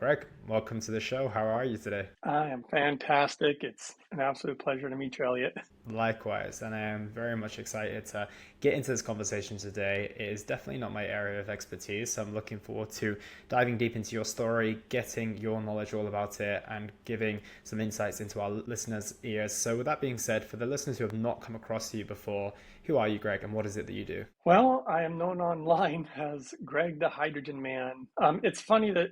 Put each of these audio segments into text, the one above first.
Greg, welcome to the show. How are you today? I am fantastic. It's an absolute pleasure to meet you, Elliot. Likewise, and I am very much excited to get into this conversation today. It is definitely not my area of expertise, so I'm looking forward to diving deep into your story, getting your knowledge all about it, and giving some insights into our listeners' ears. So, with that being said, for the listeners who have not come across you before, who are you, Greg, and what is it that you do? Well, I am known online as Greg the Hydrogen Man. It's funny that,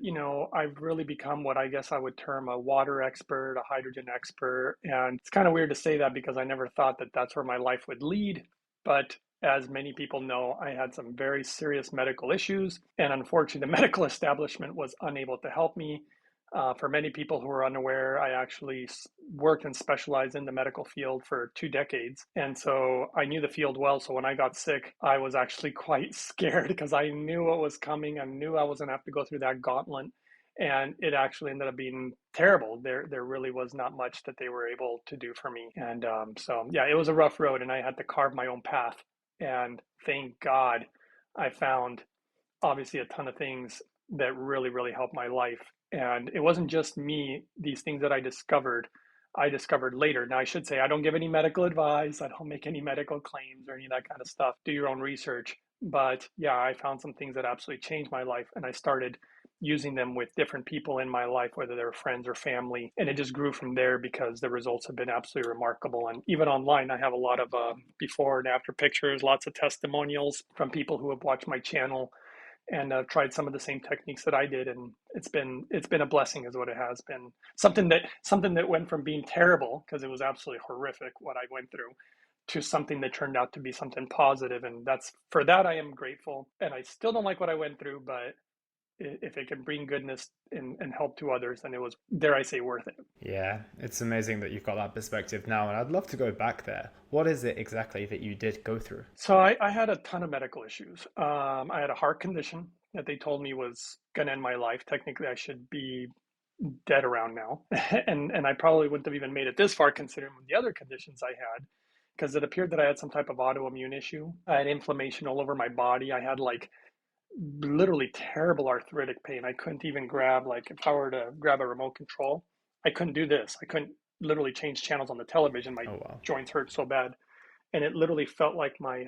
I've really become what I guess I would term a water expert, a hydrogen expert. And it's kind of weird to say that because I never thought that that's where my life would lead. But as many people know, I had some very serious medical issues. And unfortunately, the medical establishment was unable to help me. For many people who are unaware, I actually worked and specialized in the medical field for 2 decades. And so I knew the field well. So when I got sick, I was actually quite scared because I knew what was coming. I knew I was going to have to go through that gauntlet. And it actually ended up being terrible. There really was not much that they were able to do for me. And so, yeah, it was a rough road and I had to carve my own path. And thank God I found obviously a ton of things that really, really helped my life. And it wasn't just me, these things that I discovered later. Now, I should say, I don't give any medical advice, I don't make any medical claims or any of that kind of stuff. Do your own research. But yeah, I found some things that absolutely changed my life. And I started using them with different people in my life, whether they were friends or family. And it just grew from there because the results have been absolutely remarkable. And even online, I have a lot of before and after pictures, lots of testimonials from people who have watched my channel and tried some of the same techniques that I did, and it's been a blessing, is what it has been. Something that went from being terrible because it was absolutely horrific what I went through to something that turned out to be something positive, and that's for that I am grateful. And I still don't like what I went through, but if it can bring goodness and help to others, then it was, dare I say, worth it. Yeah, it's amazing that you've got that perspective now, and I'd love to go back there. What is it exactly that you did go through? So I had a ton of medical issues. I had a heart condition that they told me was going to end my life. Technically, I should be dead around now. And I probably wouldn't have even made it this far considering the other conditions I had, because it appeared that I had some type of autoimmune issue. I had inflammation all over my body. I had like literally terrible arthritic pain. I couldn't even grab, like, if I were to grab a remote control, I couldn't do this. I couldn't literally change channels on the television. My Oh, wow. joints hurt so bad. And it literally felt like my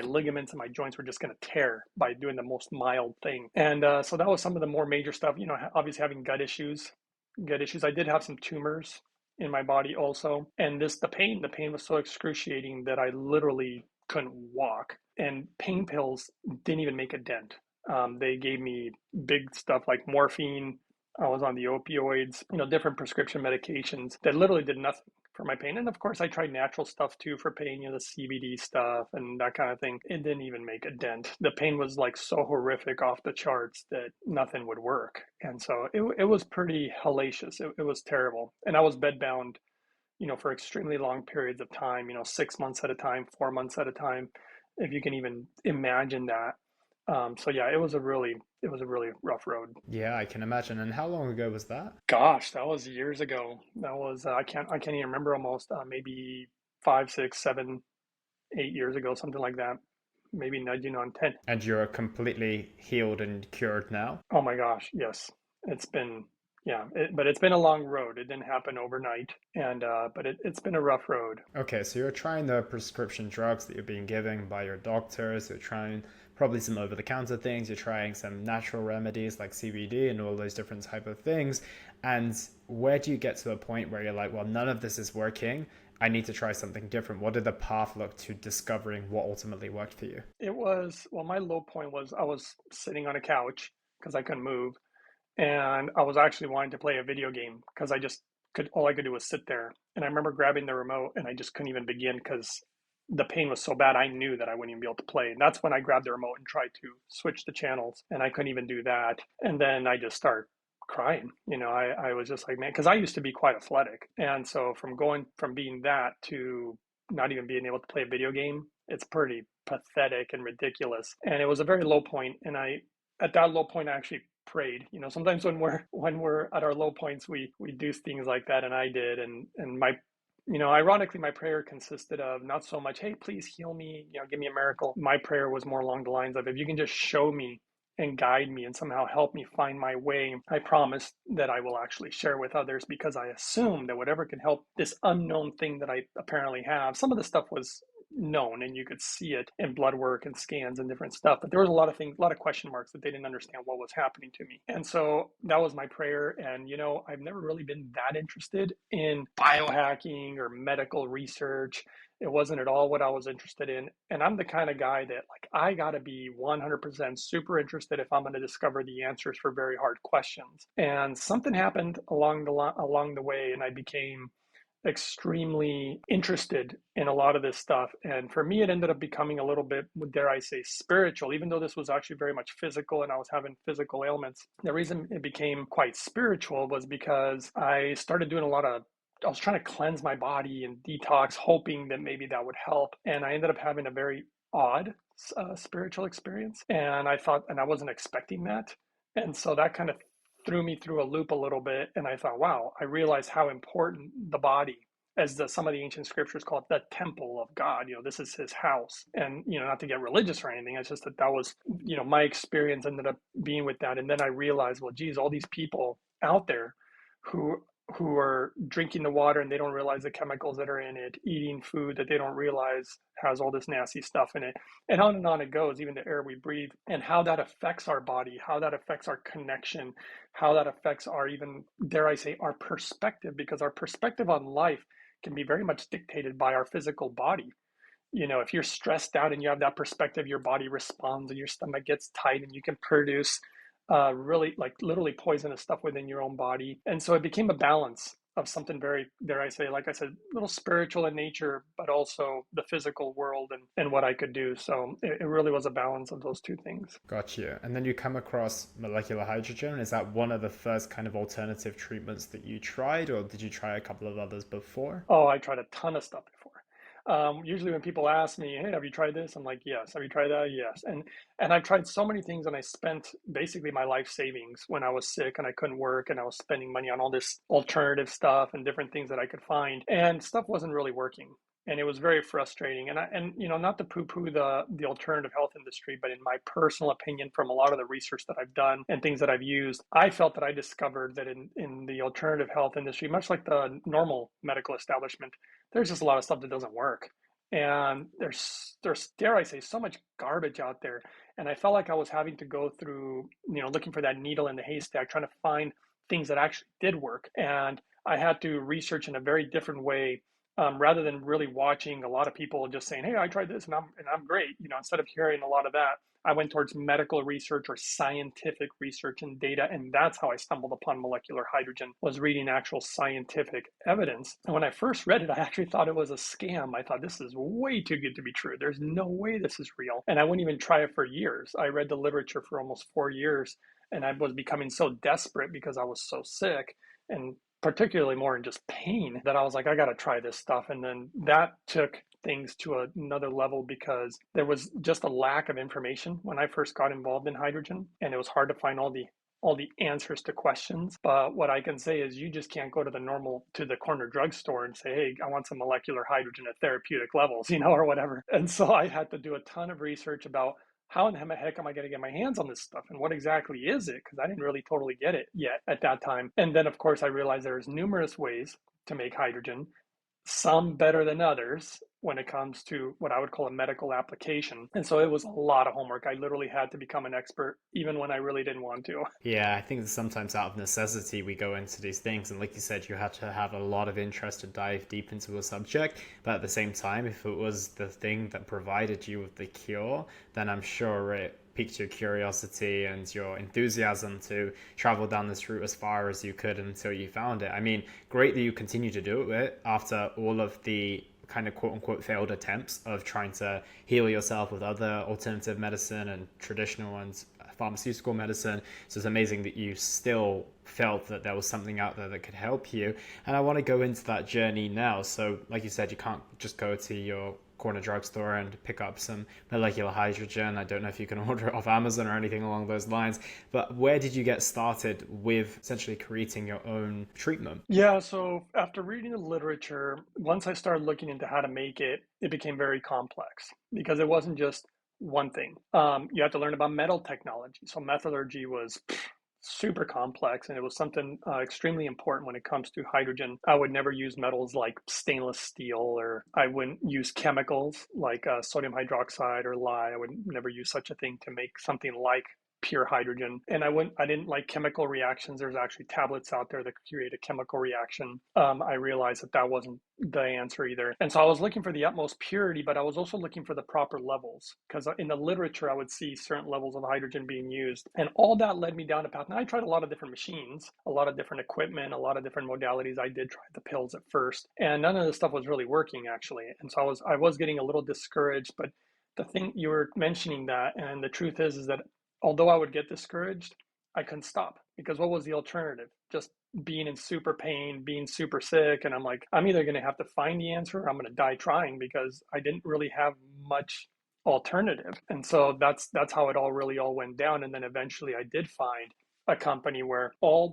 ligaments and my joints were just going to tear by doing the most mild thing. And so that was some of the more major stuff. Obviously having gut issues. I did have some tumors in my body also, and the pain was so excruciating that I literally couldn't walk. And pain pills didn't even make a dent. They gave me big stuff like morphine. I was on the opioids, different prescription medications that literally did nothing for my pain. And of course, I tried natural stuff too for pain, the CBD stuff and that kind of thing. It didn't even make a dent. The pain was like so horrific off the charts that nothing would work. And so it was pretty hellacious. It was terrible. And I was bedbound, for extremely long periods of time, 6 months at a time, 4 months at a time, if you can even imagine that. So yeah, it was a really rough road. Yeah, I can imagine. And how long ago was that? Gosh, that was years ago. That was I can't even remember, almost maybe 5, 6, 7, 8 years ago, something like that. Maybe nudging on 10. And you're completely healed and cured now? Oh my gosh, yes. It's been yeah, but it's been a long road. It didn't happen overnight, and but it's been a rough road. Okay, so you're trying the prescription drugs that you're being given by your doctors. You're trying probably some over-the-counter things. You're trying some natural remedies like CBD and all those different type of things. And where do you get to a point where you're like, well, none of this is working. I need to try something different. What did the path look to discovering what ultimately worked for you? It was, well, my low point was I was sitting on a couch because I couldn't move, and I was actually wanting to play a video game because all I could do was sit there. And I remember grabbing the remote and I just couldn't even begin because the pain was so bad. I knew that I wouldn't even be able to play. And that's when I grabbed the remote and tried to switch the channels, and I couldn't even do that. And then I just started crying. I was just like, man, because I used to be quite athletic. And so from going from being that to not even being able to play a video game, it's pretty pathetic and ridiculous. And it was a very low point. And at that low point, I actually prayed. Sometimes when we're at our low points, we do things like that, and I did. And my ironically, my prayer consisted of not so much, hey, please heal me, give me a miracle. My prayer was more along the lines of, if you can just show me and guide me and somehow help me find my way. I promise that I will actually share with others, because I assume that whatever can help this unknown thing that I apparently have. Some of the stuff was known and you could see it in blood work and scans and different stuff, but there was a lot of things, a lot of question marks that they didn't understand what was happening to me. And so that was my prayer. And I've never really been that interested in biohacking or medical research. It wasn't at all what I was interested in. And I'm the kind of guy that, like, I got to be 100% super interested if I'm going to discover the answers for very hard questions. And something happened along the way, and I became extremely interested in a lot of this stuff. And for me, it ended up becoming a little bit, dare I say, spiritual, even though this was actually very much physical and I was having physical ailments. The reason it became quite spiritual was because I started doing I was trying to cleanse my body and detox, hoping that maybe that would help. And I ended up having a very odd spiritual experience. And I wasn't expecting that. And so that kind of threw me through a loop a little bit. And I thought, wow, I realized how important the body, as some of the ancient scriptures call it, the temple of God. This is his house. And, not to get religious or anything, it's just that was, my experience ended up being with that. And then I realized, well, geez, all these people out there who are drinking the water and they don't realize the chemicals that are in it, eating food that they don't realize has all this nasty stuff in it, and on it goes, even the air we breathe, and how that affects our body, how that affects our connection, how that affects our, even, dare I say, our perspective, because our perspective on life can be very much dictated by our physical body. If you're stressed out and you have that perspective, your body responds and your stomach gets tight and you can produce really, like, literally poisonous stuff within your own body. And so it became a balance of something very, dare I say, like I said, a little spiritual in nature, but also the physical world and what I could do. So it really was a balance of those two things. Got you. And then you come across molecular hydrogen. Is that one of the first kind of alternative treatments that you tried, or did you try a couple of others before? Oh, I tried a ton of stuff before. Usually when people ask me, "Hey, have you tried this?" I'm like, "Yes." Have you tried that? Yes. And I've tried so many things, and I spent basically my life savings when I was sick and I couldn't work, and I was spending money on all this alternative stuff and different things that I could find, and stuff wasn't really working. And it was very frustrating. And not to poo-poo the alternative health industry, but in my personal opinion, from a lot of the research that I've done and things that I've used, I felt that I discovered that in the alternative health industry, much like the normal medical establishment, there's just a lot of stuff that doesn't work. And there's, dare I say, so much garbage out there. And I felt like I was having to go through, looking for that needle in the haystack, trying to find things that actually did work. And I had to research in a very different way, rather than really watching a lot of people just saying, "Hey, I tried this and I'm great." Instead of hearing a lot of that, I went towards medical research or scientific research and data, and that's how I stumbled upon molecular hydrogen, was reading actual scientific evidence. And when I first read it, I actually thought it was a scam. I thought, this is way too good to be true. There's no way this is real. And I wouldn't even try it for years. I read the literature for almost 4 years, and I was becoming so desperate because I was so sick, and particularly more in just pain, that I was like, I got to try this stuff. And then that took things to another level, because there was just a lack of information when I first got involved in hydrogen, and it was hard to find all the answers to questions. But what I can say is, you just can't go to the corner drugstore and say, "Hey, I want some molecular hydrogen at therapeutic levels," or whatever. And so I had to do a ton of research about how in the heck am I going to get my hands on this stuff, and what exactly is it? Because I didn't really totally get it yet at that time. And then, of course, I realized there's numerous ways to make hydrogen, some better than others when it comes to what I would call a medical application. And so it was a lot of homework. I literally had to become an expert even when I really didn't want to. Yeah, I think that sometimes out of necessity we go into these things, and like you said, you had to have a lot of interest to dive deep into a subject. But at the same time, if it was the thing that provided you with the cure, then I'm sure it piqued your curiosity and your enthusiasm to travel down this route as far as you could until you found it. I mean, great that you continue to do it after all of the kind of quote unquote failed attempts of trying to heal yourself with other alternative medicine and traditional and pharmaceutical medicine. So it's amazing that you still felt that there was something out there that could help you. And I want to go into that journey now. So like you said, you can't just go to your corner drugstore and pick up some molecular hydrogen. I don't know if you can order it off Amazon or anything along those lines, but where did you get started with essentially creating your own treatment? Yeah, so after reading the literature, once I started looking into how to make it, it became very complex, because it wasn't just one thing. You have to learn about metal technology. So metallurgy was super complex, and it was something extremely important when it comes to hydrogen. I would never use metals like stainless steel, or I wouldn't use chemicals like sodium hydroxide or lye. I would never use such a thing to make something like pure hydrogen. And I didn't like chemical reactions. There's actually tablets out there that create a chemical reaction. I realized that that wasn't the answer either. And so I was looking for the utmost purity, but I was also looking for the proper levels, because in the literature I would see certain levels of hydrogen being used. And all that led me down a path. And I tried a lot of different machines, a lot of different equipment, a lot of different modalities. I did try the pills at first, and none of this stuff was really working actually. And so I was getting a little discouraged. But the thing you were mentioning, that, and the truth is that although I would get discouraged, I couldn't stop, because what was the alternative? Just being in super pain, being super sick. And I'm like, I'm either going to have to find the answer or I'm going to die trying, because I didn't really have much alternative. And so that's how it all went down. And then eventually I did find a company where all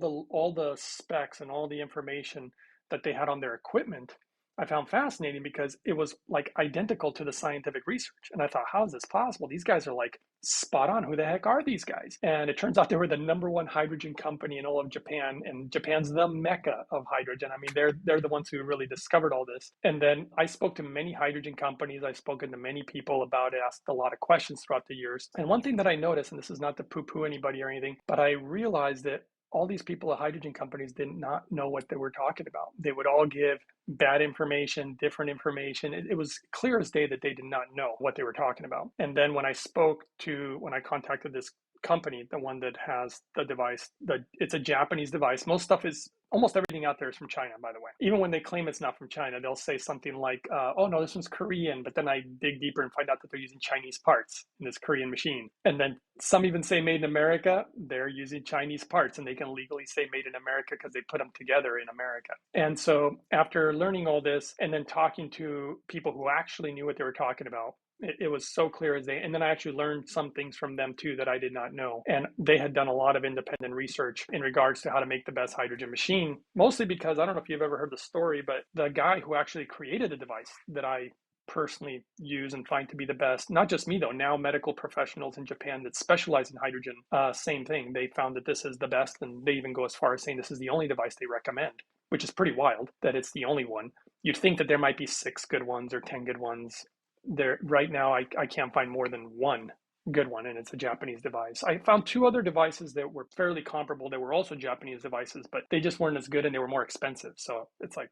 the specs and all the information that they had on their equipment I found fascinating, because it was like identical to the scientific research. And I thought, how is this possible? These guys are like spot on. Who the heck are these guys? And it turns out they were the number one hydrogen company in all of Japan. And Japan's the mecca of hydrogen. I mean, they're the ones who really discovered all this. And then I spoke to many hydrogen companies. I've spoken to many people about it, asked a lot of questions throughout the years. And one thing that I noticed, and this is not to poo-poo anybody or anything, but I realized that all these people at hydrogen companies did not know what they were talking about. They would all give bad information, different information. It was clear as day that they did not know what they were talking about. And then when I contacted this company, the one that has the device, it's a Japanese device. Almost everything out there is from China, by the way. Even when they claim it's not from China, they'll say something like, oh no, this one's Korean. But then I dig deeper and find out that they're using Chinese parts in this Korean machine. And then some even say made in America. They're using Chinese parts, and they can legally say made in America because they put them together in America. And so after learning all this and then talking to people who actually knew what they were talking about, it was so clear as day. And then I actually learned some things from them too that I did not know. And they had done a lot of independent research in regards to how to make the best hydrogen machine, mostly because I don't know if you've ever heard the story, but the guy who actually created the device that I personally use and find to be the best, not just me though, now medical professionals in Japan that specialize in hydrogen, same thing. They found that this is the best, and they even go as far as saying this is the only device they recommend, which is pretty wild that it's the only one. You'd think that there might be 6 good ones or 10 good ones. There right now, I can't find more than one good one, and it's a Japanese device. I found 2 other devices that were fairly comparable. They were also Japanese devices, but they just weren't as good, and they were more expensive. So it's like,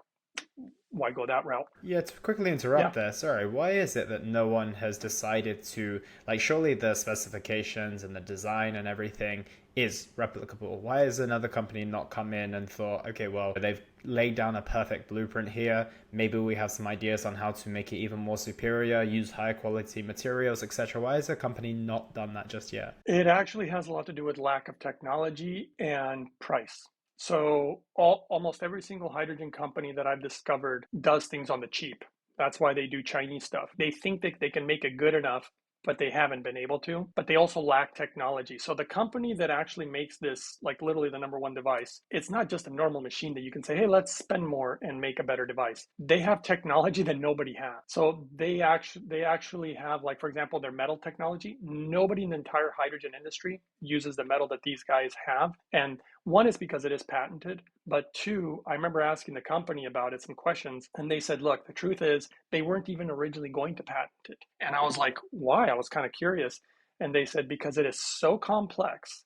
why go that route? Yeah, to quickly Yeah. interrupt there, sorry, why is it that no one has decided to, like, surely the specifications and the design and everything is replicable? Why has another company not come in and thought, okay, well, they've laid down a perfect blueprint here. Maybe we have some ideas on how to make it even more superior, use higher quality materials, etc. Why has a company not done that just yet? It actually has a lot to do with lack of technology and price. So almost every single hydrogen company that I've discovered does things on the cheap. That's why they do Chinese stuff. They think that they can make it good enough, but they haven't been able to. But they also lack technology. So the company that actually makes this, like literally the number one device, it's not just a normal machine that you can say, hey, let's spend more and make a better device. They have technology that nobody has. So they actually have, like, for example, their metal technology. Nobody in the entire hydrogen industry uses the metal that these guys have. And one is because it is patented, but two, I remember asking the company about it, some questions, and they said, look, the truth is they weren't even originally going to patent it. And I was like, why? I was kind of curious. And they said, because it is so complex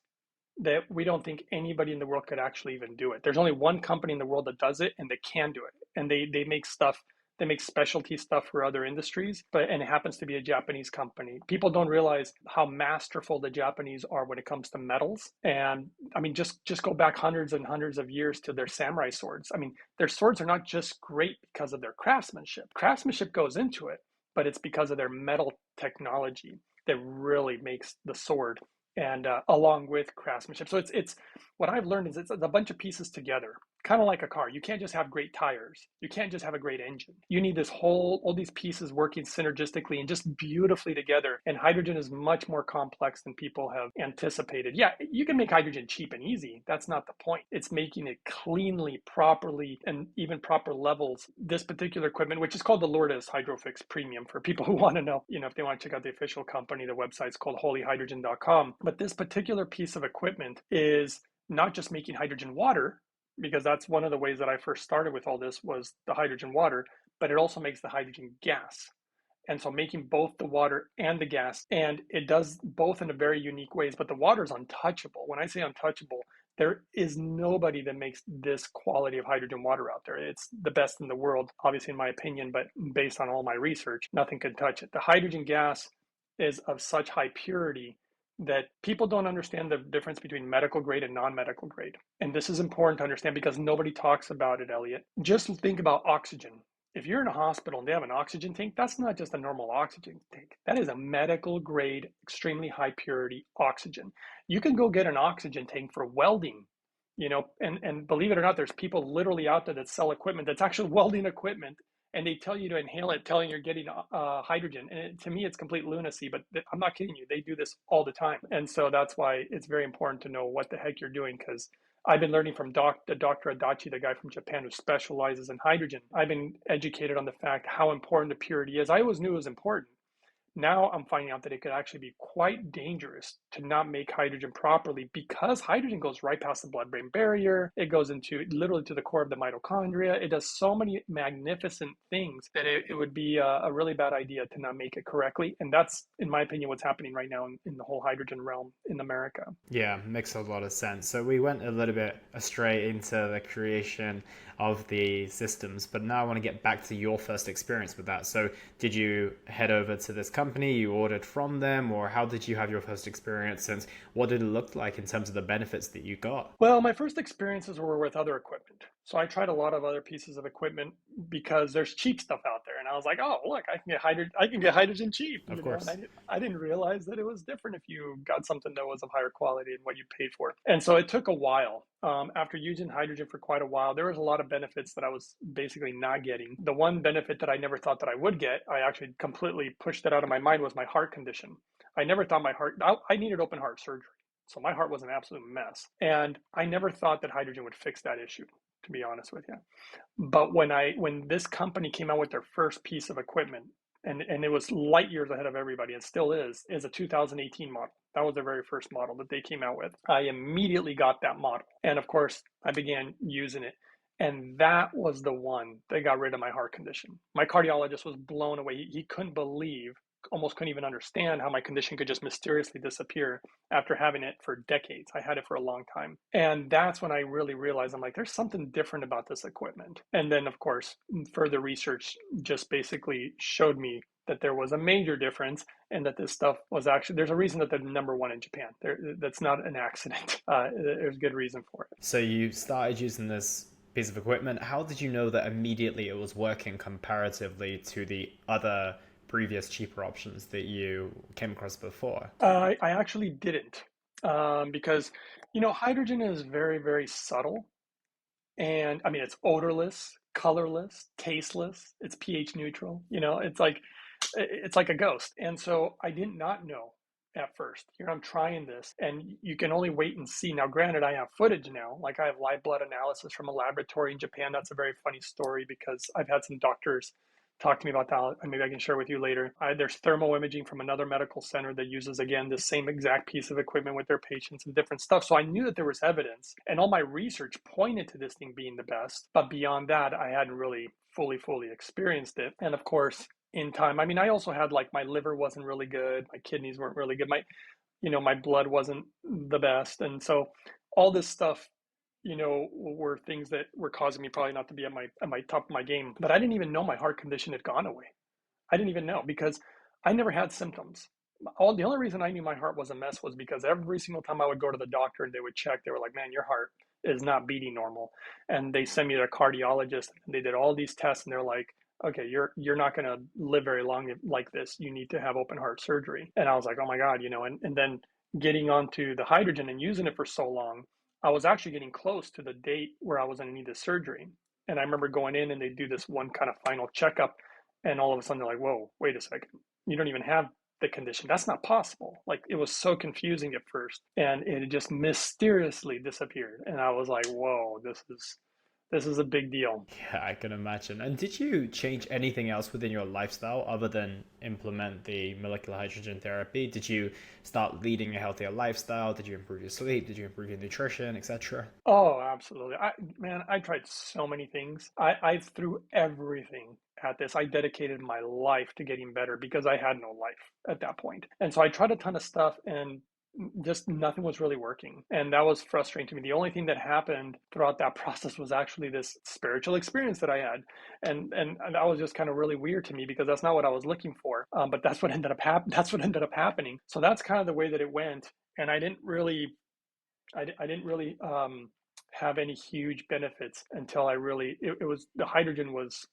that we don't think anybody in the world could actually even do it. There's only one company in the world that does it, and they can do it. And they make stuff, they make specialty stuff for other industries, and it happens to be a Japanese company. People don't realize how masterful the Japanese are when it comes to metals. And I mean, just go back hundreds and hundreds of years to their samurai swords. I mean, their swords are not just great because of their craftsmanship. Craftsmanship goes into it, but it's because of their metal technology that really makes the sword, and along with craftsmanship. So it's what I've learned is it's a bunch of pieces together kind of like a car. You can't just have great tires. You can't just have a great engine. You need all these pieces working synergistically and just beautifully together. And hydrogen is much more complex than people have anticipated. Yeah, you can make hydrogen cheap and easy. That's not the point. It's making it cleanly, properly, and even proper levels. This particular equipment, which is called the Lourdes Hydrofix Premium, for people who want to know, if they want to check out the official company, the website's called holyhydrogen.com. But this particular piece of equipment is not just making hydrogen water, because that's one of the ways that I first started with all this was the hydrogen water, but it also makes the hydrogen gas. And so making both the water and the gas, and it does both in a very unique ways, but the water is untouchable. When I say untouchable, there is nobody that makes this quality of hydrogen water out there. It's the best in the world, obviously in my opinion, but based on all my research, nothing can touch it. The hydrogen gas is of such high purity that people don't understand the difference between medical grade and non-medical grade. And this is important to understand because nobody talks about it, Elliot. Just think about oxygen. If you're in a hospital and they have an oxygen tank, that's not just a normal oxygen tank. That is a medical grade, extremely high purity oxygen. You can go get an oxygen tank for welding, and believe it or not, there's people literally out there that sell equipment that's actually welding equipment, and they tell you to inhale it, telling you're getting hydrogen. And to me, it's complete lunacy, but I'm not kidding you. They do this all the time. And so that's why it's very important to know what the heck you're doing, because I've been learning from Dr. Adachi, the guy from Japan who specializes in hydrogen. I've been educated on the fact how important the purity is. I always knew it was important. Now I'm finding out that it could actually be quite dangerous to not make hydrogen properly, because hydrogen goes right past the blood-brain barrier. It goes into literally to the core of the mitochondria. It does so many magnificent things that it would be a really bad idea to not make it correctly. And that's, in my opinion, what's happening right now in the whole hydrogen realm in America. Yeah, makes a lot of sense. So we went a little bit astray into the creation of the systems, but now I want to get back to your first experience with that. So did you head over to this company, you ordered from them, or how did you have your first experience, and what did it look like in terms of the benefits that you got? Well, my first experiences were with other equipment. So I tried a lot of other pieces of equipment because there's cheap stuff out there. And I was like, oh, look, I can get hydrogen cheap. Of And course. I didn't realize that it was different if you got something that was of higher quality and what you paid for. And so it took a while. After using hydrogen for quite a while, there was a lot of benefits that I was basically not getting. The one benefit that I never thought that I would get, I actually completely pushed it out of my mind, was my heart condition. I never thought I needed open heart surgery. So my heart was an absolute mess. And I never thought that hydrogen would fix that issue, to be honest with you. But when this company came out with their first piece of equipment, and it was light years ahead of everybody, and still is a 2018 model. That was their very first model that they came out with. I immediately got that model. And of course, I began using it. And that was the one that got rid of my heart condition. My cardiologist was blown away. He couldn't believe, almost couldn't even understand how my condition could just mysteriously disappear after having it for decades. I had it for a long time. And that's when I really realized, I'm like, there's something different about this equipment. And then, of course, further research just basically showed me that there was a major difference, and that this stuff was actually, there's a reason that they're number one in Japan. That's not an accident. There's good reason for it. So you started using this piece of equipment. How did you know that immediately it was working comparatively to the other previous cheaper options that you came across before? I actually didn't, because, hydrogen is very, very subtle. And I mean, it's odorless, colorless, tasteless, it's pH neutral. It's like a ghost. And so I did not know at first. Here I'm trying this, and you can only wait and see. Now, granted, I have footage now. Like, I have live blood analysis from a laboratory in Japan. That's a very funny story, because I've had some doctors talk to me about that, and maybe I can share with you later. There's thermal imaging from another medical center that uses, again, the same exact piece of equipment with their patients and different stuff. So I knew that there was evidence, and all my research pointed to this thing being the best. But beyond that, I hadn't really fully experienced it. And of course, in time, I mean, I also had, like, my liver wasn't really good, my kidneys weren't really good, my blood wasn't the best. And so all this stuff, were things that were causing me probably not to be at my top of my game. But I didn't even know my heart condition had gone away. I didn't even know, because I never had symptoms. The only reason I knew my heart was a mess was because every single time I would go to the doctor and they would check, they were like, "Man, your heart is not beating normal." And they sent me to a cardiologist, and they did all these tests, and they're like, "Okay, you're not going to live very long like this. You need to have open heart surgery." And I was like, "Oh my God," and then getting onto the hydrogen and using it for so long, I was actually getting close to the date where I was going to need the surgery. And I remember going in and they do this one kind of final checkup, and all of a sudden they're like, whoa, wait a second. You don't even have the condition. That's not possible. Like, it was so confusing at first, and it just mysteriously disappeared. And I was like, whoa, this is a big deal. Yeah, I can imagine. And did you change anything else within your lifestyle other than implement the molecular hydrogen therapy? Did you start leading a healthier lifestyle? Did you improve your sleep? Did you improve your nutrition, etc.? Oh, absolutely. Man, I tried so many things. I threw everything at this. I dedicated my life to getting better because I had no life at that point. And so I tried a ton of stuff and just nothing was really working. And that was frustrating to me. The only thing that happened throughout that process was actually this spiritual experience that I had. And that was just kind of really weird to me because that's not what I was looking for. But that's what ended up happening. So that's kind of the way that it went. And I didn't really have any huge benefits until I really it was the hydrogen was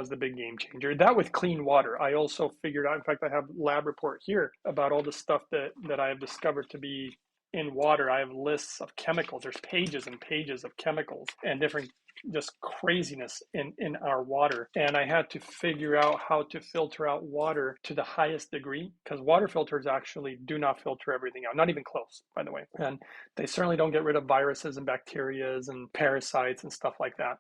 the big game changer. That with clean water, I also figured out. In fact, I have a lab report here about all the stuff that I have discovered to be in water. I have lists of chemicals. There's pages and pages of chemicals and different just craziness in our water. And I had to figure out how to filter out water to the highest degree because water filters actually do not filter everything out, not even close, by the way. And they certainly don't get rid of viruses and bacterias and parasites and stuff like that.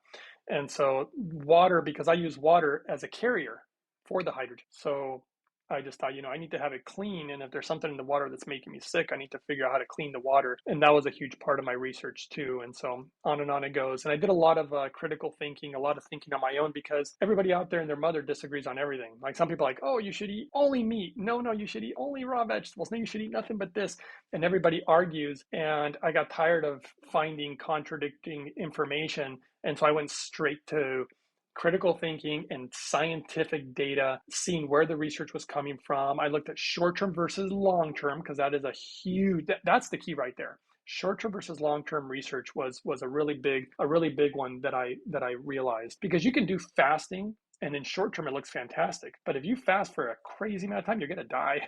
And so water, because I use water as a carrier for the hydrogen. So I just thought, I need to have it clean. And if there's something in the water that's making me sick, I need to figure out how to clean the water. And that was a huge part of my research too. And so on and on it goes. And I did a lot of critical thinking, a lot of thinking on my own because everybody out there and their mother disagrees on everything. Like some people are like, oh, you should eat only meat. No, you should eat only raw vegetables. No, you should eat nothing but this. And everybody argues. And I got tired of finding contradicting information. And so I went straight to critical thinking and scientific data, seeing where the research was coming from. I looked at short-term versus long-term because that is that's the key right there. Short-term versus long-term research was a really big one that I realized because you can do fasting and in short term it looks fantastic, but if you fast for a crazy amount of time you're going to die.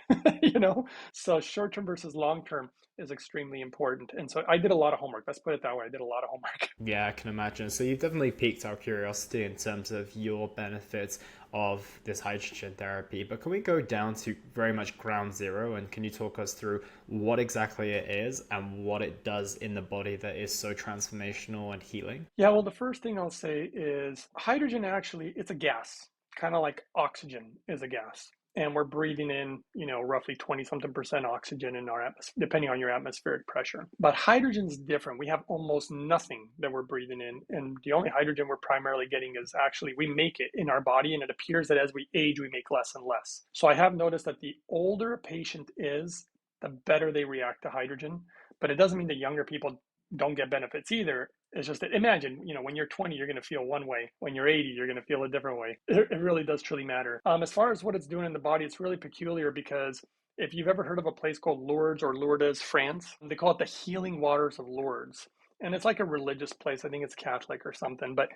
So short term versus long term is extremely important. And so I did a lot of homework. Let's put it that way. I did a lot of homework. Yeah, I can imagine. So you've definitely piqued our curiosity in terms of your benefits of this hydrogen therapy. But can we go down to very much ground zero and can you talk us through what exactly it is and what it does in the body that is so transformational and healing? Yeah, well, the first thing I'll say is hydrogen actually, it's a gas, kind of like oxygen is a gas. And we're breathing in, roughly 20 something percent oxygen in our atmosphere, depending on your atmospheric pressure. But hydrogen's different. We have almost nothing that we're breathing in. And the only hydrogen we're primarily getting is actually, we make it in our body. And it appears that as we age, we make less and less. So I have noticed that the older a patient is, the better they react to hydrogen. But it doesn't mean that younger people don't get benefits either. It's just that imagine, when you're 20, you're going to feel one way. When you're 80, you're going to feel a different way. It really does truly matter. As far as what it's doing in the body, it's really peculiar because if you've ever heard of a place called Lourdes or Lourdes, France, they call it the healing waters of Lourdes. And it's like a religious place. I think it's Catholic or something. But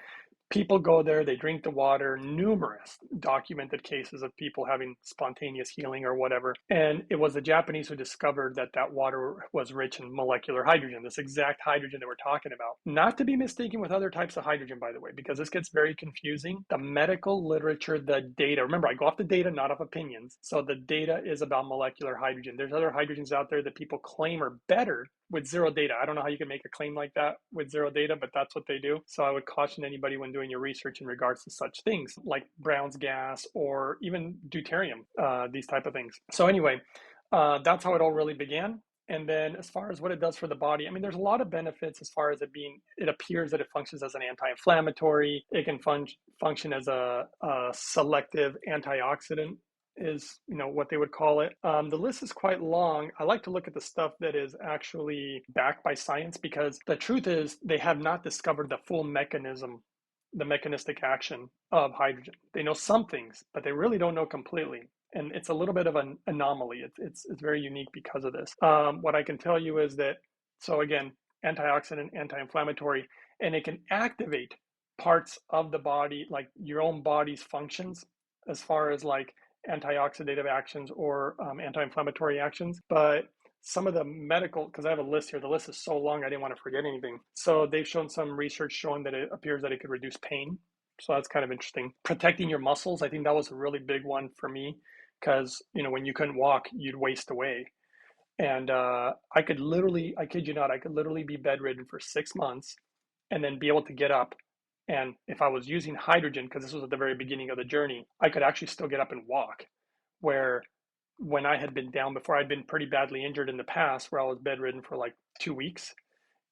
people go there, they drink the water, numerous documented cases of people having spontaneous healing or whatever. And it was the Japanese who discovered that water was rich in molecular hydrogen, this exact hydrogen that we're talking about. Not to be mistaken with other types of hydrogen, by the way, because this gets very confusing. The medical literature, the data, remember, I go off the data, not off opinions. So the data is about molecular hydrogen. There's other hydrogens out there that people claim are better with zero data. I don't know how you can make a claim like that with zero data, but that's what they do. So I would caution anybody when doing your research in regards to such things like Brown's gas or even deuterium, these type of things. So anyway, that's how it all really began. And then as far as what it does for the body, I mean, there's a lot of benefits as far as it appears that it functions as an anti-inflammatory. It can function as a selective antioxidant is what they would call it. The list is quite long. I like to look at the stuff that is actually backed by science because the truth is they have not discovered the full mechanism, the mechanistic action of hydrogen. They know some things, but they really don't know completely. And it's a little bit of an anomaly. It's very unique because of this. What I can tell you is that, so again, antioxidant, anti-inflammatory, and it can activate parts of the body, like your own body's functions, as far as like antioxidative actions or anti-inflammatory actions. But some of the medical, because I have a list here, the list is so long, I didn't want to forget anything. So they've shown some research showing that it appears that it could reduce pain. So that's kind of interesting. Protecting your muscles, I think that was a really big one for me because, when you couldn't walk, you'd waste away. And I kid you not, I could literally be bedridden for 6 months and then be able to get up. And if I was using hydrogen, because this was at the very beginning of the journey, I could actually still get up and walk. Where when I had been down before, I'd been pretty badly injured in the past where I was bedridden for like 2 weeks.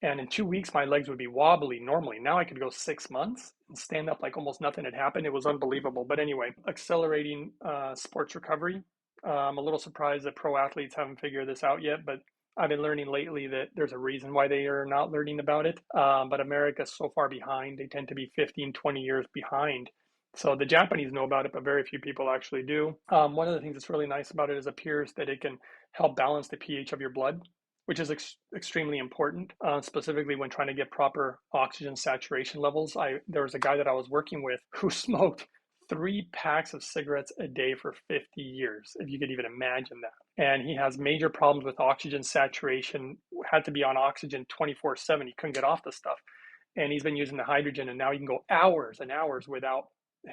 And in 2 weeks, my legs would be wobbly normally. Now I could go 6 months and stand up like almost nothing had happened. It was unbelievable. But anyway, accelerating sports recovery. I'm a little surprised that pro athletes haven't figured this out yet, but I've been learning lately that there's a reason why they are not learning about it. But America's so far behind. They tend to be 15, 20 years behind. So the Japanese know about it, but very few people actually do. One of the things that's really nice about it is it appears that it can help balance the pH of your blood, which is extremely important, specifically when trying to get proper oxygen saturation levels. There was a guy that I was working with who smoked 3 packs of cigarettes a day for 50 years, if you could even imagine that. And he has major problems with oxygen saturation, had to be on oxygen 24/7. He couldn't get off the stuff. And he's been using the hydrogen, and now he can go hours and hours without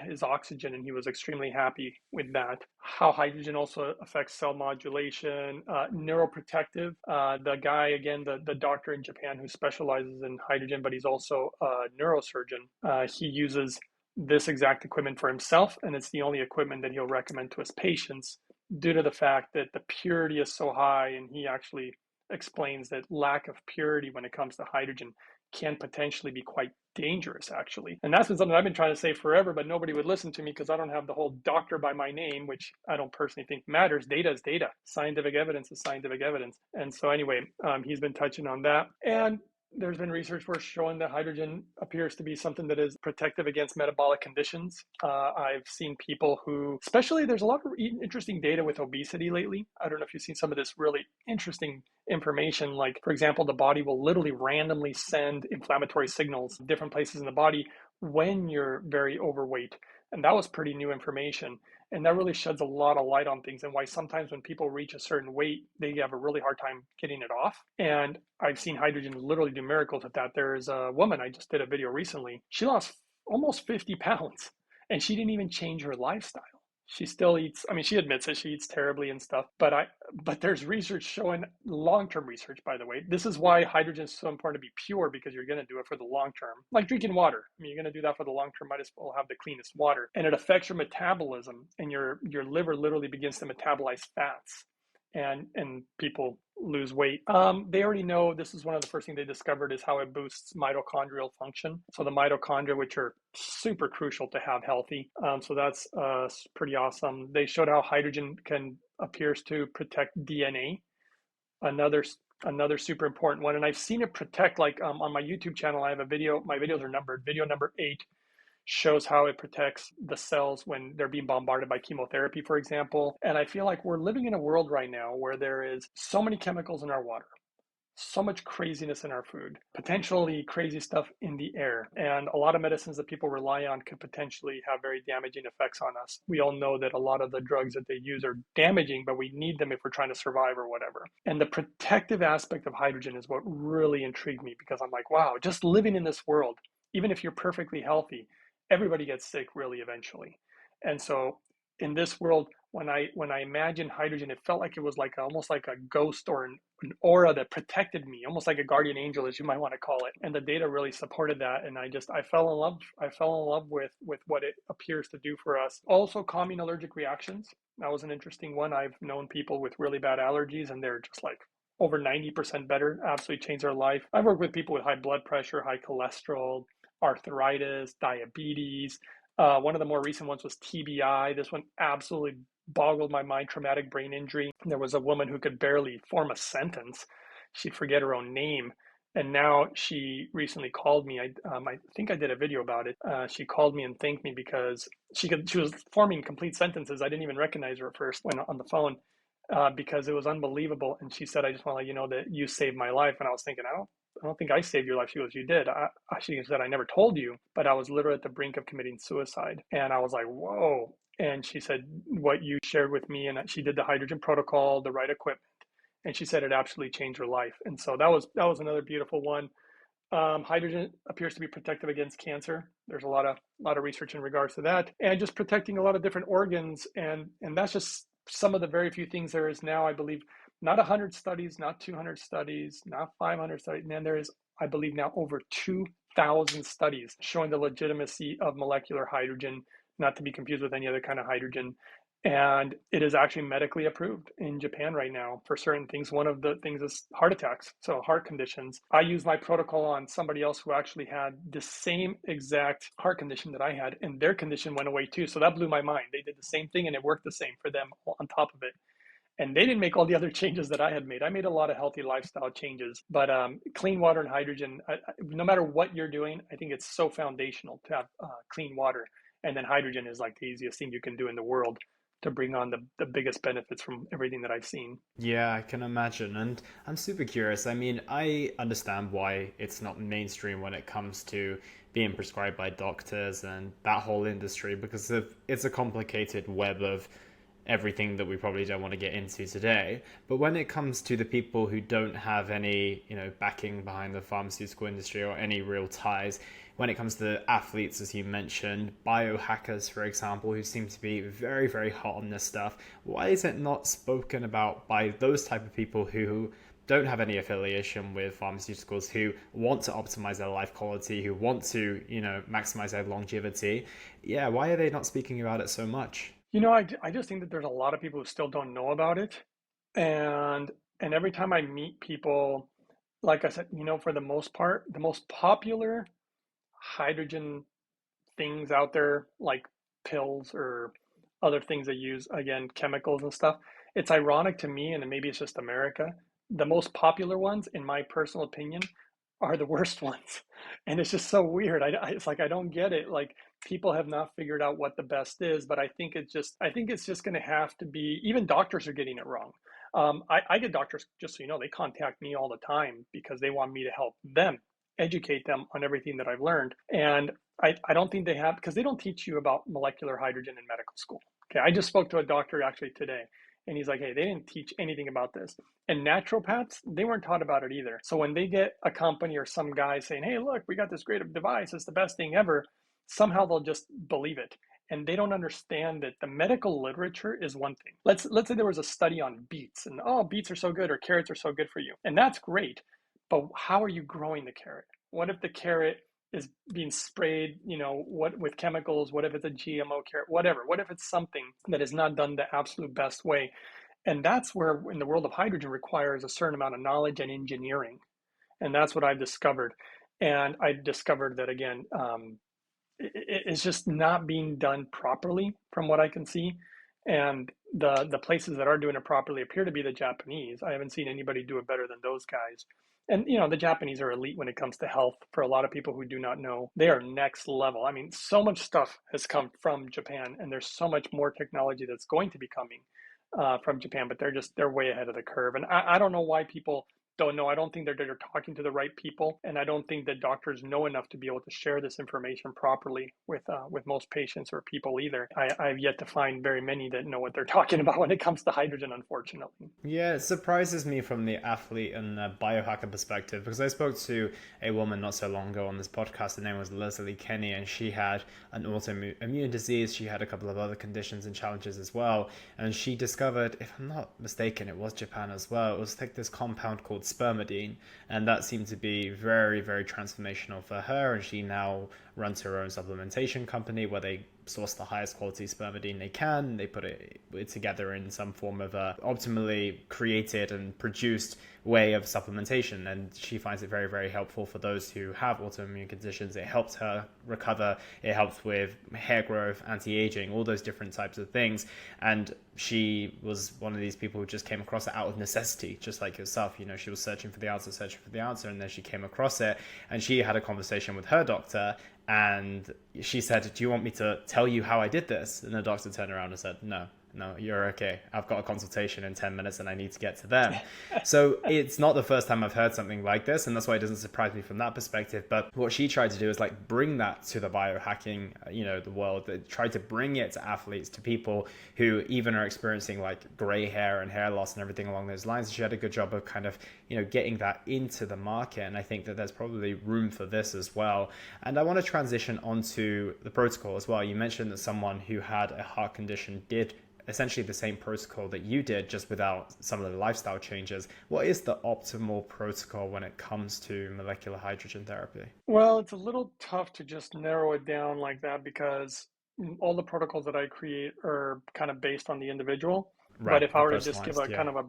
his oxygen, and he was extremely happy with that. How hydrogen also affects cell modulation, neuroprotective. The guy, again, the doctor in Japan who specializes in hydrogen, but he's also a neurosurgeon. He uses this exact equipment for himself, and it's the only equipment that he'll recommend to his patients due to the fact that the purity is so high, and he actually explains that lack of purity when it comes to hydrogen can potentially be quite dangerous, actually. And that's been something I've been trying to say forever, but nobody would listen to me because I don't have the whole doctor by my name, which I don't personally think matters. Data is data. Scientific evidence is scientific evidence. And so anyway, he's been touching on that. And there's been research where showing that hydrogen appears to be something that is protective against metabolic conditions. I've seen people who, especially there's a lot of interesting data with obesity lately. I don't know if you've seen some of this really interesting information. Like, for example, the body will literally randomly send inflammatory signals to different places in the body when you're very overweight. And that was pretty new information. And that really sheds a lot of light on things and why sometimes when people reach a certain weight, they have a really hard time getting it off. And I've seen hydrogen literally do miracles with that. There's a woman, I just did a video recently. She lost almost 50 pounds and she didn't even change her lifestyle. She still eats, I mean, she admits it, she eats terribly and stuff, but there's research showing, long-term research, by the way. This is why hydrogen is so important to be pure, because you're going to do it for the long term. Like drinking water. I mean, you're going to do that for the long term, might as well have the cleanest water. And it affects your metabolism, and your liver literally begins to metabolize fats. And people lose weight. They already know this is one of the first things they discovered is how it boosts mitochondrial function. So the mitochondria, which are super crucial to have healthy. So that's pretty awesome. They showed how hydrogen appears to protect DNA. Another super important one. And I've seen it protect, like on my YouTube channel, I have a video. My videos are numbered. Video number 8 shows how it protects the cells when they're being bombarded by chemotherapy, for example. And I feel like we're living in a world right now where there is so many chemicals in our water, so much craziness in our food, potentially crazy stuff in the air. And a lot of medicines that people rely on could potentially have very damaging effects on us. We all know that a lot of the drugs that they use are damaging, but we need them if we're trying to survive or whatever. And the protective aspect of hydrogen is what really intrigued me, because I'm like, wow, just living in this world, even if you're perfectly healthy, everybody gets sick really eventually. And so in this world, when I imagined hydrogen, it felt like it was like almost like a ghost or an aura that protected me, almost like a guardian angel, as you might want to call it. And the data really supported that. And I fell in love. I fell in love with what it appears to do for us. Also, calming allergic reactions. That was an interesting one. I've known people with really bad allergies, and they're just like over 90% better. Absolutely changed their life. I've worked with people with high blood pressure, high cholesterol, arthritis, diabetes. One of the more recent ones was TBI. This one absolutely boggled my mind. Traumatic brain injury. There was a woman who could barely form a sentence. She'd forget her own name. And now she recently called me. I think I did a video about it. She called me and thanked me because she was forming complete sentences. I didn't even recognize her at first when on the phone, because it was unbelievable. And she said, "I just want to let you know that you saved my life." And I was thinking, I don't think I saved your life. She goes, "You did." She said, "I never told you, but I was literally at the brink of committing suicide." And I was like, whoa. And she said, "What you shared with me," and she did the hydrogen protocol, the right equipment. and she said it absolutely changed her life. And so that was another beautiful one. Hydrogen appears to be protective against cancer. There's a lot of research in regards to that, and just protecting a lot of different organs. And that's just some of the very few things there is now. I believe not 100 studies, not 200 studies, not 500 studies. And then there is, I believe, now over 2,000 studies showing the legitimacy of molecular hydrogen, not to be confused with any other kind of hydrogen. And it is actually medically approved in Japan right now for certain things. One of the things is heart attacks, so heart conditions. I used my protocol on somebody else who actually had the same exact heart condition that I had, and their condition went away too. So that blew my mind. They did the same thing and it worked the same for them on top of it. And they didn't make all the other changes that I had made. I made a lot of healthy lifestyle changes, but clean water and hydrogen, no matter what you're doing, I think it's so foundational to have clean water. And then hydrogen is like the easiest thing you can do in the world to bring on the biggest benefits from everything that I've seen. Yeah, I can imagine. And I'm super curious. I mean, I understand why it's not mainstream when it comes to being prescribed by doctors and that whole industry because it's a complicated web of everything that we probably don't want to get into today. But when it comes to the people who don't have any, backing behind the pharmaceutical industry or any real ties, when it comes to athletes, as you mentioned, biohackers, for example, who seem to be very, very hot on this stuff, why is it not spoken about by those type of people who don't have any affiliation with pharmaceuticals, who want to optimize their life quality, who want to, maximize their longevity? Yeah, why are they not speaking about it so much? I just think that there's a lot of people who still don't know about it. And and every time I meet people, like I said, for the most part, the most popular hydrogen things out there, like pills or other things that use, again, chemicals and stuff. It's ironic to me, and maybe it's just America. The most popular ones, in my personal opinion, are the worst ones. And it's just so weird. It's like I don't get it. Like people have not figured out what the best is, but I think it's just going to have to be. Even doctors are getting it wrong. I get doctors, just so you know, they contact me all the time because they want me to help them educate them on everything that I've learned. And I don't think they have, because they don't teach you about molecular hydrogen in medical school. Okay, I just spoke to a doctor actually today, and he's like, hey, they didn't teach anything about this. And naturopaths, they weren't taught about it either. So when they get a company or some guy saying, hey, look, we got this great device, it's the best thing ever, somehow they'll just believe it. And they don't understand that the medical literature is one thing. Let's say there was a study on beets, and oh, beets are so good, or carrots are so good for you. And that's great. But how are you growing the carrot? What if the carrot is being sprayed, what with chemicals? What if it's a GMO carrot? Whatever. What if it's something that is not done the absolute best way? And that's where, in the world of hydrogen, requires a certain amount of knowledge and engineering. And that's what I've discovered. And I discovered that, again, it's just not being done properly from what I can see. And the places that are doing it properly appear to be the Japanese. I haven't seen anybody do it better than those guys. And the Japanese are elite when it comes to health. For a lot of people who do not know, they are next level. I mean, so much stuff has come from Japan, and there's so much more technology that's going to be coming from Japan. But they're way ahead of the curve. And I don't know why people don't know. I don't think they're talking to the right people, and I don't think that doctors know enough to be able to share this information properly with most patients or people either. I've yet to find very many that know what they're talking about when it comes to hydrogen, unfortunately. Yeah, it surprises me from the athlete and the biohacker perspective because I spoke to a woman not so long ago on this podcast. Her name was Leslie Kenny, and she had an autoimmune disease. She had a couple of other conditions and challenges as well. And she discovered, if I'm not mistaken, it was Japan as well. It was like this compound called spermidine, and that seemed to be very, very transformational for her. And she now runs her own supplementation company where they source the highest quality spermidine they can. They put it together in some form of a optimally created and produced way of supplementation, and she finds it very, very helpful for those who have autoimmune conditions. It helps her recover. It helps with hair growth, anti-aging, all those different types of things. And she was one of these people who just came across it out of necessity, just like yourself. She was searching for the answer, and then she came across it, and she had a conversation with her doctor. And she said, do you want me to tell you how I did this? And the doctor turned around and said, no, no, you're okay. I've got a consultation in 10 minutes and I need to get to them. So it's not the first time I've heard something like this. And that's why it doesn't surprise me from that perspective. But what she tried to do is like bring that to the biohacking, the world, that tried to bring it to athletes, to people who even are experiencing like gray hair and hair loss and everything along those lines. She had a good job of kind of, getting that into the market. And I think that there's probably room for this as well. And I want to transition onto the protocol as well. You mentioned that someone who had a heart condition did essentially the same protocol that you did, just without some of the lifestyle changes. What is the optimal protocol when it comes to molecular hydrogen therapy? Well, it's a little tough to just narrow it down like that because all the protocols that I create are kind of based on the individual. But Right, if I they're were to just give personalized, a yeah. kind of a,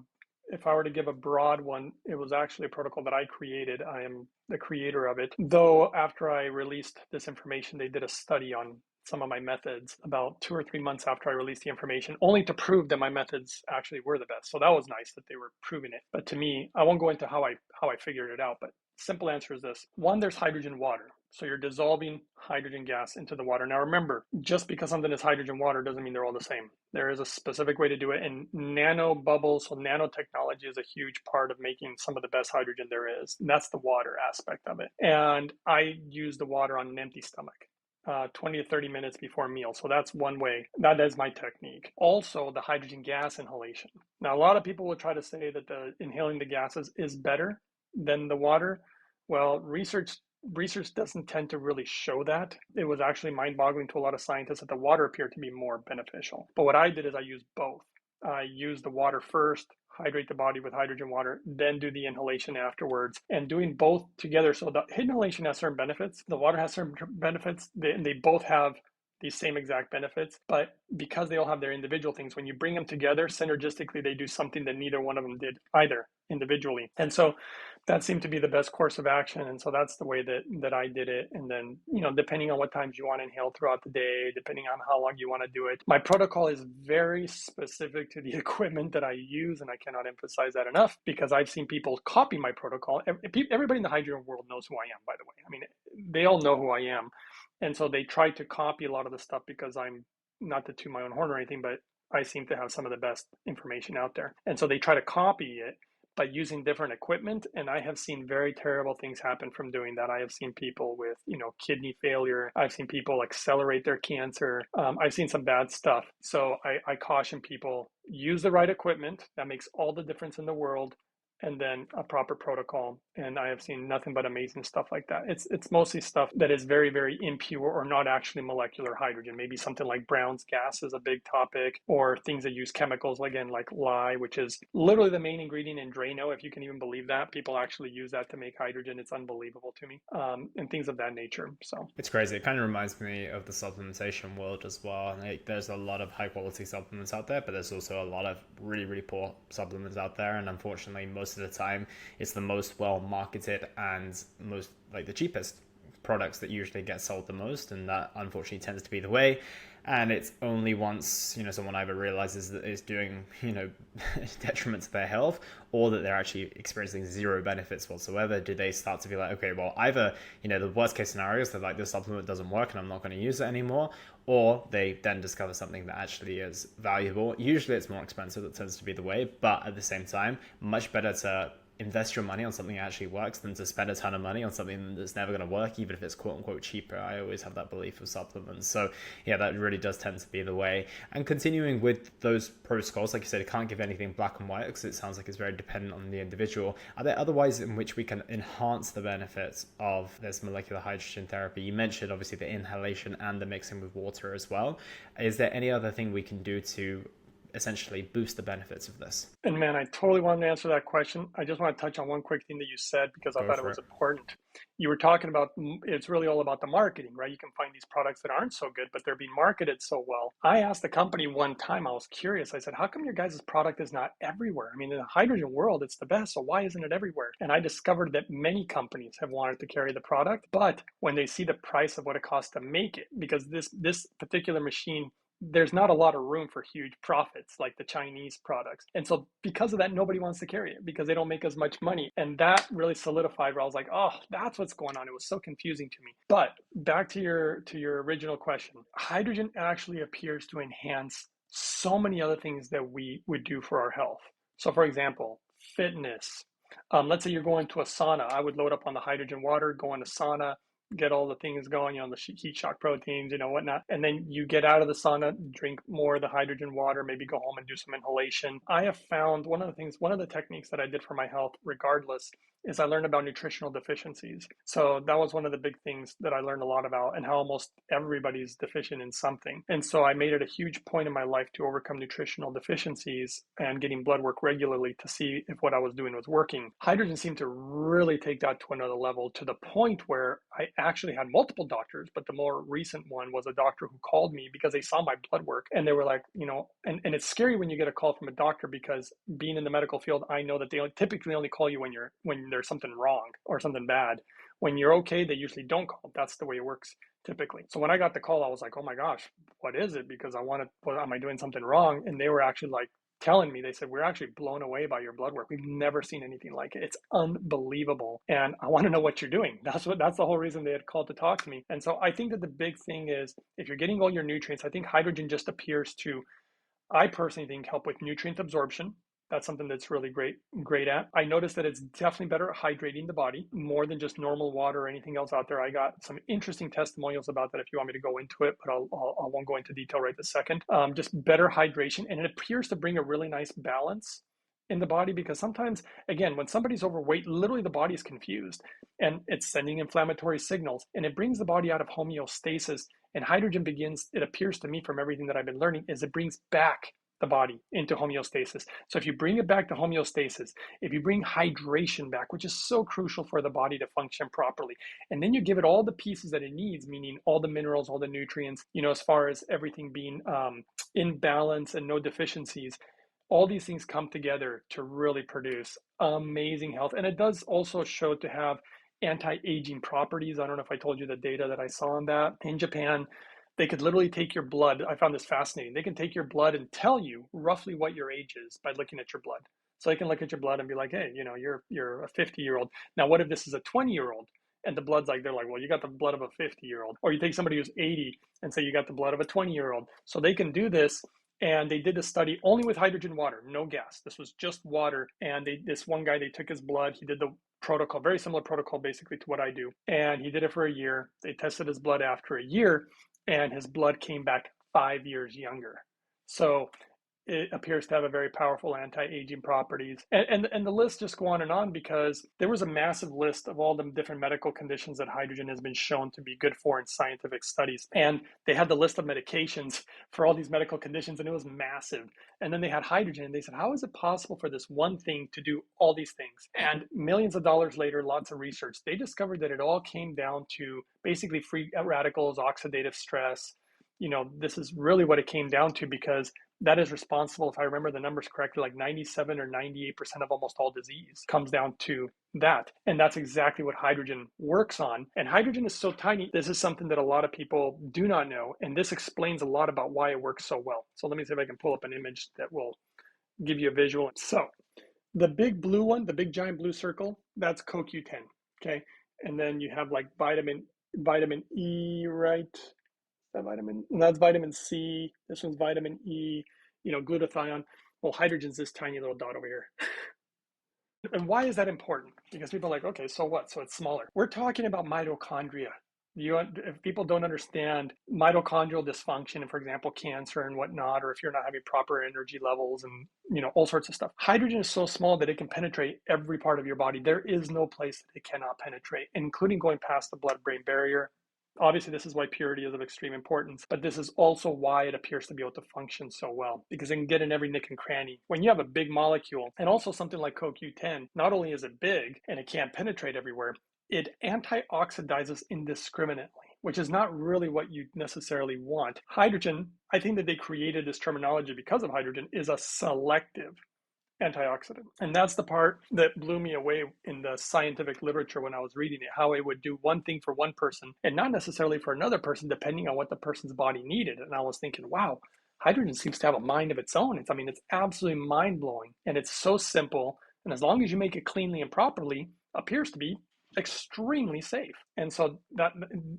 if I were to give a broad one, it was actually a protocol that I created. I am the creator of it. Though after I released this information, they did a study on some of my methods about 2 or 3 months after I released the information, only to prove that my methods actually were the best. So that was nice that they were proving it. But to me, I won't go into how I figured it out, but simple answer is this. One, there's hydrogen water. So you're dissolving hydrogen gas into the water. Now remember, just because something is hydrogen water doesn't mean they're all the same. There is a specific way to do it. And nano bubbles, so nanotechnology is a huge part of making some of the best hydrogen there is. And that's the water aspect of it. And I use the water on an empty stomach. 20 to 30 minutes before a meal. So that's one way. That is my technique. Also, the hydrogen gas inhalation. Now, a lot of people will try to say that the inhaling the gases is better than the water. Well, research doesn't tend to really show that. It was actually mind-boggling to a lot of scientists that the water appeared to be more beneficial. But what I did is I used both. I used the water first, hydrate the body with hydrogen water, then do the inhalation afterwards, and doing both together. So the inhalation has certain benefits, the water has certain benefits, they both have these same exact benefits, but because they all have their individual things, when you bring them together synergistically, they do something that neither one of them did either individually. And so that seemed to be the best course of action. And so that's the way that I did it. And then, depending on what times you want to inhale throughout the day, depending on how long you want to do it, my protocol is very specific to the equipment that I use. And I cannot emphasize that enough because I've seen people copy my protocol. Everybody in the hydrogen world knows who I am, by the way. I mean, they all know who I am. And so they try to copy a lot of the stuff because I'm not to toot my own horn or anything, but I seem to have some of the best information out there. And so they try to copy it by using different equipment. And I have seen very terrible things happen from doing that. I have seen people with, kidney failure. I've seen people accelerate their cancer. I've seen some bad stuff. So I caution people, use the right equipment. That makes all the difference in the world. And then a proper protocol. And I have seen nothing but amazing stuff like that. It's mostly stuff that is very, very impure or not actually molecular hydrogen. Maybe something like Brown's gas is a big topic, or things that use chemicals, again, like lye, which is literally the main ingredient in Drano, if you can even believe that. People actually use that to make hydrogen. It's unbelievable to me, and things of that nature. So It's crazy. It kind of reminds me of the supplementation world as well. Like, there's a lot of high quality supplements out there, but there's also a lot of really, really poor supplements out there. And unfortunately, most of the time, it's the most well marketed and most like the cheapest products that usually get sold the most. And that unfortunately tends to be the way. And it's only once someone either realizes that it's doing detriment to their health, or that they're actually experiencing zero benefits whatsoever, do they start to be like, okay, well, either the worst case scenario is that like this supplement doesn't work and I'm not going to use it anymore, or they then discover something that actually is valuable. Usually it's more expensive, that tends to be the way, but at the same time, much better to invest your money on something that actually works than to spend a ton of money on something that's never going to work, even if it's quote unquote cheaper. I always have that belief of supplements. So yeah, that really does tend to be the way. And continuing with those protocols, like you said, it can't give anything black and white because it sounds like it's very dependent on the individual. Are there other ways in which we can enhance the benefits of this molecular hydrogen therapy? You mentioned obviously the inhalation and the mixing with water as well. Is there any other thing we can do to essentially boost the benefits of this? And man, I totally wanted to answer that question. I just want to touch on one quick thing that you said because I Go thought it for was it. important. You were talking about it's really all about the marketing, right? You can find these products that aren't so good, but they're being marketed so well. I asked the company one time, I was curious. I said, how come your guys' product is not everywhere? I mean, in the hydrogen world, it's the best. So why isn't it everywhere? And I discovered that many companies have wanted to carry the product, but when they see the price of what it costs to make it, because this particular machine, there's not a lot of room for huge profits like the Chinese products. And so because of that, nobody wants to carry it because they don't make as much money. And that really solidified where I was like, oh, that's what's going on. It was so confusing to me. But back to your original question, hydrogen actually appears to enhance so many other things that we would do for our health. So, for example, fitness. Let's say you're going to a sauna. I would load up on the hydrogen water, go in a sauna, get all the things going, the heat shock proteins, whatnot. And then you get out of the sauna, drink more of the hydrogen water, maybe go home and do some inhalation. I have found one of the techniques that I did for my health, regardless, is I learned about nutritional deficiencies. So that was one of the big things that I learned a lot about, and how almost everybody's deficient in something. And so I made it a huge point in my life to overcome nutritional deficiencies and getting blood work regularly to see if what I was doing was working. Hydrogen seemed to really take that to another level, to the point where I actually had multiple doctors, but the more recent one was a doctor who called me because they saw my blood work, and they were like, and it's scary when you get a call from a doctor, because being in the medical field, I know that they typically only call you when there's something wrong or something bad. When you're okay, they usually don't call. That's the way it works typically. So when I got the call, I was like, oh my gosh, what is it? Because am I doing something wrong? And they were actually like telling me, they said, we're actually blown away by your blood work. We've never seen anything like it. It's unbelievable. And I want to know what you're doing. That's the whole reason they had called to talk to me. And so I think that the big thing is, if you're getting all your nutrients, I think hydrogen just appears to, I personally think, help with nutrient absorption. That's something that's really great at. I noticed that it's definitely better at hydrating the body, more than just normal water or anything else out there. I got some interesting testimonials about that if you want me to go into it, but I won't go into detail right this second. Just better hydration, and it appears to bring a really nice balance in the body, because sometimes, again, when somebody's overweight, literally the body is confused and it's sending inflammatory signals, and it brings the body out of homeostasis. And hydrogen begins, it appears to me from everything that I've been learning, is it brings back the body into homeostasis. So if you bring it back to homeostasis, if you bring hydration back, which is so crucial for the body to function properly, and then you give it all the pieces that it needs, meaning all the minerals, all the nutrients, as far as everything being in balance and no deficiencies, all these things come together to really produce amazing health. And it does also show to have anti-aging properties. I don't know if I told you the data that I saw on that. In Japan, they could literally take your blood. I found this fascinating. They can take your blood and tell you roughly what your age is by looking at your blood. So they can look at your blood and be like, hey, you're a 50-year-old. Now, what if this is a 20-year-old? And the blood's like, they're like, well, you got the blood of a 50-year-old. Or you take somebody who's 80 and say you got the blood of a 20-year-old. So they can do this. And they did the study only with hydrogen water, no gas. This was just water. And this one guy, they took his blood. He did the protocol, very similar protocol basically to what I do. And he did it for a year. They tested his blood after a year, and his blood came back 5 years younger. So it appears to have a very powerful anti-aging properties. And the list just go on, because there was a massive list of all the different medical conditions that hydrogen has been shown to be good for in scientific studies. And they had the list of medications for all these medical conditions, and it was massive. And then they had hydrogen, and they said, how is it possible for this one thing to do all these things? And millions of dollars later, lots of research, they discovered that it all came down to basically free radicals, oxidative stress. This is really what it came down to, because that is responsible, if I remember the numbers correctly, like 97 or 98% of almost all disease comes down to that. And that's exactly what hydrogen works on. And hydrogen is so tiny. This is something that a lot of people do not know. And this explains a lot about why it works so well. So let me see if I can pull up an image that will give you a visual. So the big blue one, the big giant blue circle, that's CoQ10. Okay. And then you have like vitamin E, right? That's vitamin C. This one's vitamin E, glutathione. Well, hydrogen's this tiny little dot over here. And why is that important? Because people are like, okay, so what? So it's smaller. We're talking about mitochondria. If people don't understand mitochondrial dysfunction, and for example, cancer and whatnot, or if you're not having proper energy levels and all sorts of stuff, hydrogen is so small that it can penetrate every part of your body. There is no place that it cannot penetrate, including going past the blood-brain barrier. Obviously, this is why purity is of extreme importance, but this is also why it appears to be able to function so well, because it can get in every nick and cranny. When you have a big molecule, and also something like CoQ10, not only is it big and it can't penetrate everywhere, it antioxidizes indiscriminately, which is not really what you necessarily want. Hydrogen, I think that they created this terminology because of hydrogen, is a selective antioxidant. And that's the part that blew me away in the scientific literature when I was reading it, how it would do one thing for one person and not necessarily for another person, depending on what the person's body needed. And I was thinking, wow, hydrogen seems to have a mind of its own. It's absolutely mind-blowing, and it's so simple. And as long as you make it cleanly and properly, appears to be extremely safe. And so that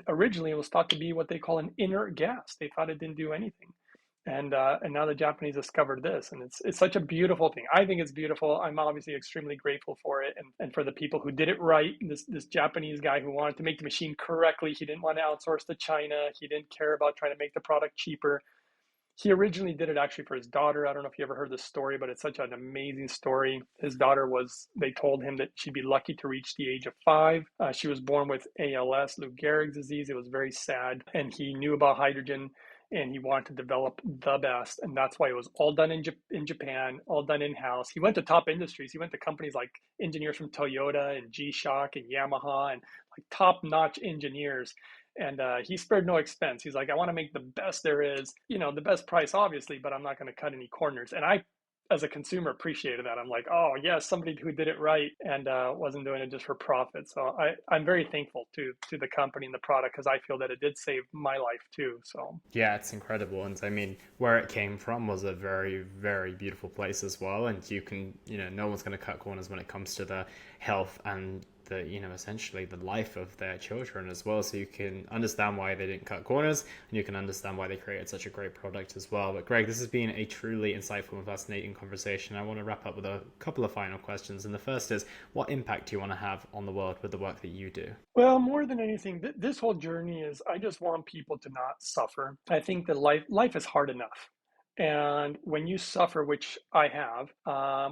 originally it was thought to be what they call an inert gas. They thought it didn't do anything. And now the Japanese discovered this, and it's such a beautiful thing. I think it's beautiful. I'm obviously extremely grateful for it, and for the people who did it right. This Japanese guy who wanted to make the machine correctly. He didn't want to outsource to China. He didn't care about trying to make the product cheaper. He originally did it actually for his daughter. I don't know if you ever heard this story, but it's such an amazing story. His daughter they told him that she'd be lucky to reach the age of 5. She was born with ALS, Lou Gehrig's disease. It was very sad. And he knew about hydrogen and he wanted to develop the best. And that's why it was all done in Japan, all done in-house. He went to top industries. He went to companies like engineers from Toyota and G-Shock and Yamaha and like top-notch engineers. And he spared no expense. He's like, I want to make the best there is, the best price, obviously, but I'm not going to cut any corners. And I, as a consumer, appreciated that. I'm like, oh, yes, somebody who did it right and wasn't doing it just for profit. So I'm very thankful to the company and the product because I feel that it did save my life too. So Yeah, it's incredible. And I mean, where it came from was a very, very beautiful place as well. And you can, no one's going to cut corners when it comes to the health and the, essentially the life of their children as well. So you can understand why they didn't cut corners and you can understand why they created such a great product as well. But Greg, this has been a truly insightful and fascinating conversation. I want to wrap up with a couple of final questions. And the first is, what impact do you want to have on the world with the work that you do? well, more than anything, this whole journey is I just want people to not suffer. I think that life is hard enough. And when you suffer, which I have,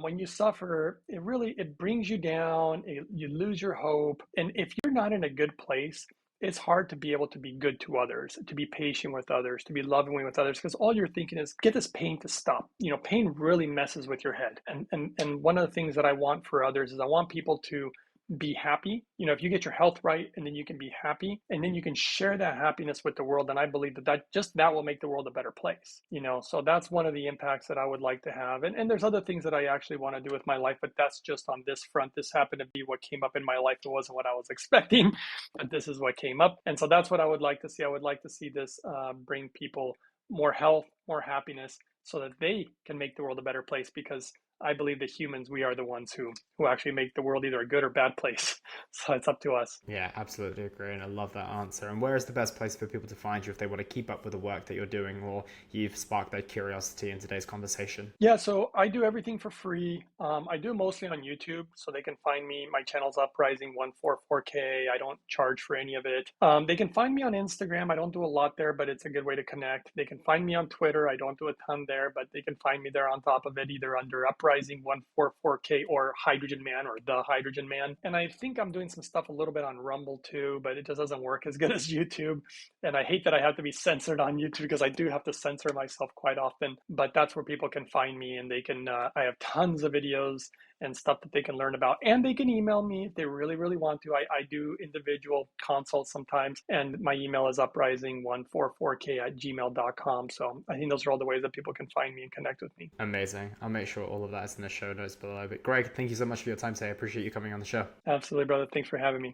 when you suffer, it brings you down. You lose your hope. And if you're not in a good place, it's hard to be able to be good to others, to be patient with others, to be loving with others, because all you're thinking is get this pain to stop. Pain really messes with your head. And one of the things that I want for others is I want people to be happy. If you get your health right and then you can be happy and then you can share that happiness with the world, and I believe that will make the world a better place. So that's one of the impacts that I would like to have. And there's other things that I actually want to do with my life, but that's just on this front. This happened to be what came up in my life. It wasn't what I was expecting, but this is what came up. And so that's what I would like to see. I would like to see this bring people more health, more happiness, so that they can make the world a better place, because I believe that humans, we are the ones who actually make the world either a good or bad place. So it's up to us. Yeah, absolutely agree. And I love that answer. And where is the best place for people to find you if they want to keep up with the work that you're doing or you've sparked that curiosity in today's conversation? Yeah, so I do everything for free. I do mostly on YouTube, so they can find me. My channel's Uprising144K. I don't charge for any of it. They can find me on Instagram. I don't do a lot there, but it's a good way to connect. They can find me on Twitter. I don't do a ton there, but they can find me there on top of it, either under Uprising144K or Hydrogen Man or The Hydrogen Man. And I think I'm doing some stuff a little bit on Rumble too, but it just doesn't work as good as YouTube. And I hate that I have to be censored on YouTube because I do have to censor myself quite often. But that's where people can find me, and they can. I have tons of videos and stuff that they can learn about, and they can email me if they really, really want to. I do individual consults sometimes, and my email is uprising144k@gmail.com. So I think those are all the ways that people can find me and connect with me. Amazing. I'll make sure all of that is in the show notes below. But Greg, thank you so much for your time today. I appreciate you coming on the show. Absolutely, brother. Thanks for having me.